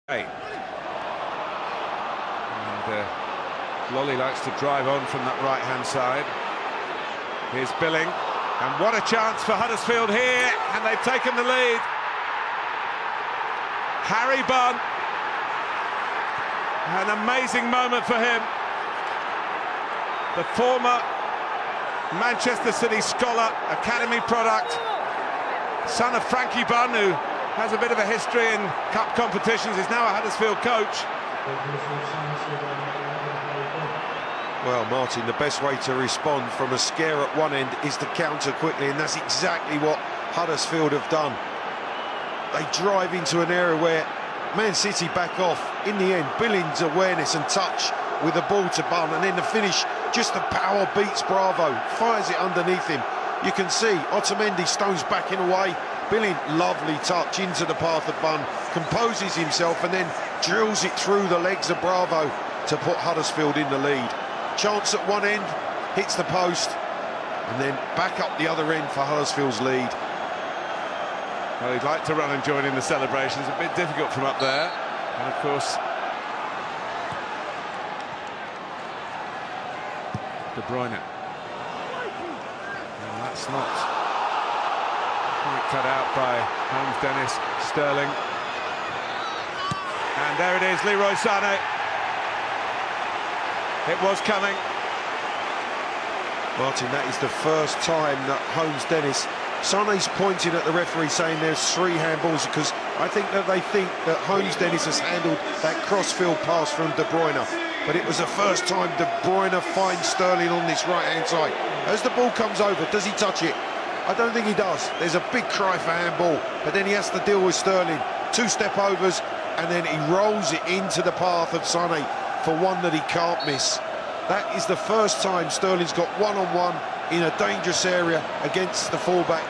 And Lolly likes to drive on from that right-hand side. Here's Billing, and what a chance for Huddersfield here, and they've taken the lead. Harry Bunn, an amazing moment for him. The former Manchester City scholar, academy product, son of Frankie Bunn, who has a bit of a history in cup competitions, is now a Huddersfield coach. Well, Martin, the best way to respond from a scare at one end is to counter quickly, and that's exactly what Huddersfield have done. They drive into an area where Man City back off. In the end, Billing's awareness and touch with the ball to Bunn, and then the finish, just the power beats Bravo, fires it underneath him. You can see Otamendi stones backing away. Billing, lovely touch into the path of Bunn, composes himself and then drills it through the legs of Bravo to put Huddersfield in the lead. Chance at one end, hits the post, and then back up the other end for Huddersfield's lead. Well, he'd like to run and join in the celebrations, a bit difficult from up there. And of course, De Bruyne. And that's not quite cut out by Holmes, Dennis, Sterling. And there it is, Leroy Sané. It was coming. Martin, that is the first time that Holmes, Dennis, Sané's pointing at the referee saying there's 3 handballs, because I think that they think that Holmes, Dennis has handled that crossfield pass from De Bruyne. But it was the first time De Bruyne finds Sterling on this right-hand side. As the ball comes over, does he touch it? I don't think he does. There's a big cry for handball, but then he has to deal with Sterling. 2 step overs, and then he rolls it into the path of Sané for one that he can't miss. That is the first time Sterling's got one-on-one in a dangerous area against the fullback,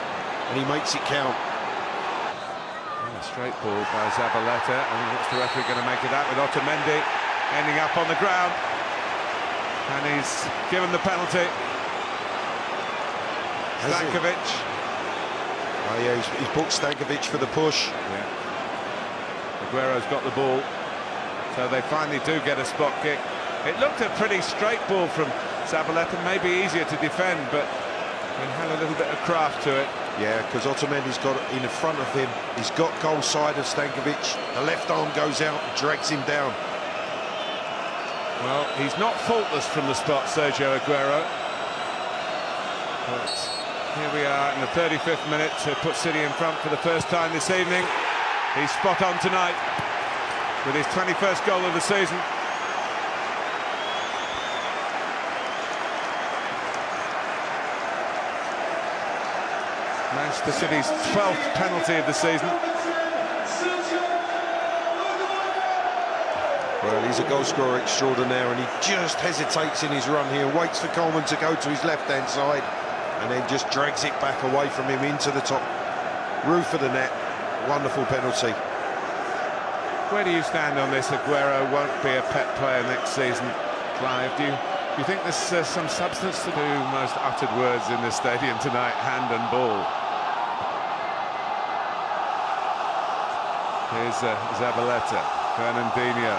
and he makes it count. And a straight ball by Zabaleta, and what's the referee going to make it out with Otamendi ending up on the ground, and he's given the penalty. Stankovic. Oh yeah, he's booked Stankovic for the push. Yeah. Aguero's got the ball, so they finally do get a spot kick. It looked a pretty straight ball from Zabaleta, maybe easier to defend, but it had a little bit of craft to it. Yeah, because Otamendi's got it in front of him. He's got goal side of Stankovic. The left arm goes out and drags him down. Well, he's not faultless from the spot, Sergio Aguero. But here we are in the 35th minute to put City in front for the first time this evening. He's spot on tonight with his 21st goal of the season. Manchester City's 12th penalty of the season. Well, he's a goal scorer extraordinaire, and he just hesitates in his run here, waits for Coleman to go to his left-hand side, and then just drags it back away from him into the top roof of the net. Wonderful penalty. Where do you stand on this? Aguero won't be a pet player next season, Clive. Do you think there's some substance to the most uttered words in this stadium tonight, hand and ball? Here's Zabaleta, Fernandinho,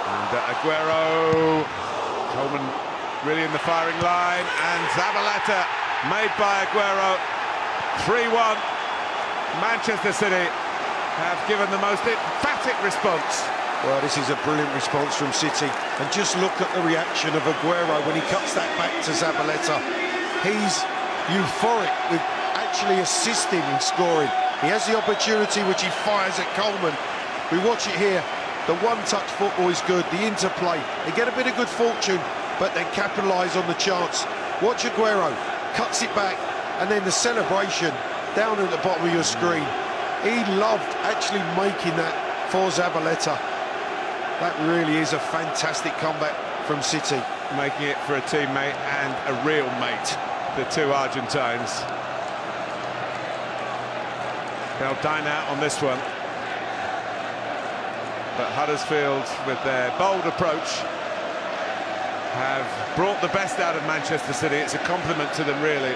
and Aguero. Coleman really in the firing line, and Zabaleta made by Aguero. 3-1. Manchester City have given the most emphatic response. Well, this is a brilliant response from City, and just look at the reaction of Aguero when he cuts that back to Zabaleta. He's euphoric with actually assisting in scoring. He has the opportunity, which he fires at Coleman. We watch it here. The one-touch football is good, the interplay. They get a bit of good fortune, but they capitalise on the chance. Watch Aguero, cuts it back, and then the celebration down at the bottom of your screen. He loved actually making that for Zabaleta. That really is a fantastic comeback from City. Making it for a teammate and a real mate, the 2 Argentines. They'll dine out on this one. But Huddersfield, with their bold approach, have brought the best out of Manchester City. It's a compliment to them, really.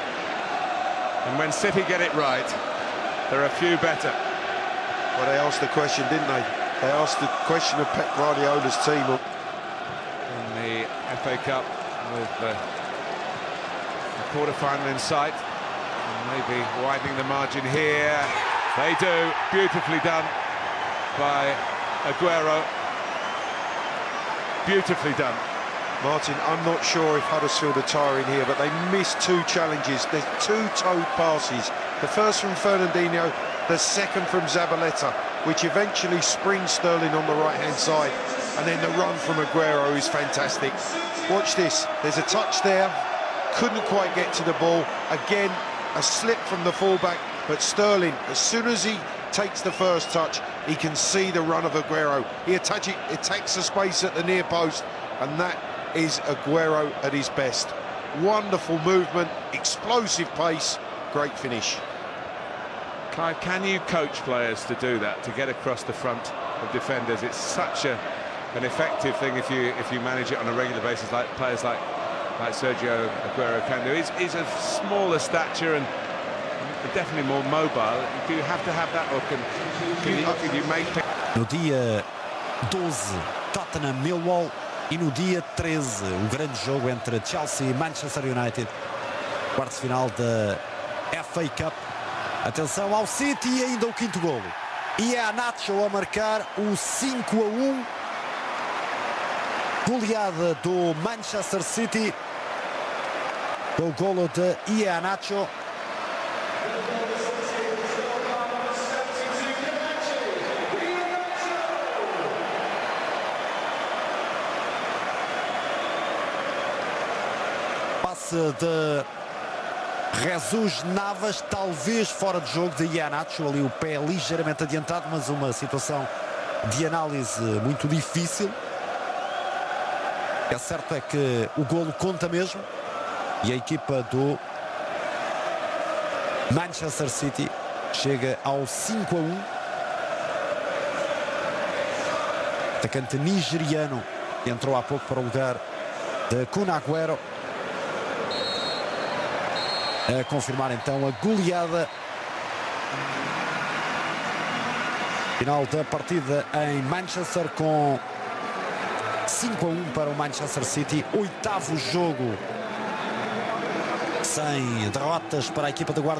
And when City get it right, there are few better. Well, they asked the question, didn't they? They asked the question of Pep Guardiola's team. In the FA Cup with the quarter-final in sight. And maybe widening the margin here. They do. Beautifully done by Aguero. Beautifully done. Martin, I'm not sure if Huddersfield are tiring here, but they missed two challenges. There's two toed passes. The first from Fernandinho, the second from Zabaleta, which eventually springs Sterling on the right-hand side. And then the run from Aguero is fantastic. Watch this. There's a touch there. Couldn't quite get to the ball. Again, a slip from the fullback. But Sterling, as soon as he takes the first touch, he can see the run of Aguero. He attacks the space at the near post, and that is Aguero at his best. Wonderful movement, explosive pace, great finish. Clive, can you coach players to do that, to get across the front of defenders? It's such an effective thing if you manage it on a regular basis, like players like Sergio Aguero can do. He's of smaller stature and definitely more mobile. Do you have to have that, or can you make... No dia 12, Tottenham Millwall, e no dia 13, o grande jogo entre Chelsea e Manchester United, quartos de final da FA Cup. Atenção ao City e ainda o quinto golo. E é a Nacho a marcar o 5-1. Goleada do Manchester City. O golo de Iheanacho. Passe de Jesus Navas, talvez fora de jogo de Iheanacho, ali o pé ligeiramente adiantado, mas uma situação de análise muito difícil. É certo é que o golo conta mesmo e a equipa do Manchester City chega ao 5-1. Atacante nigeriano entrou há pouco para o lugar de Kun Aguero. A confirmar então a goleada. Final da partida em Manchester com 5-1 para o Manchester City. Oitavo jogo sem derrotas para a equipa da Guarda.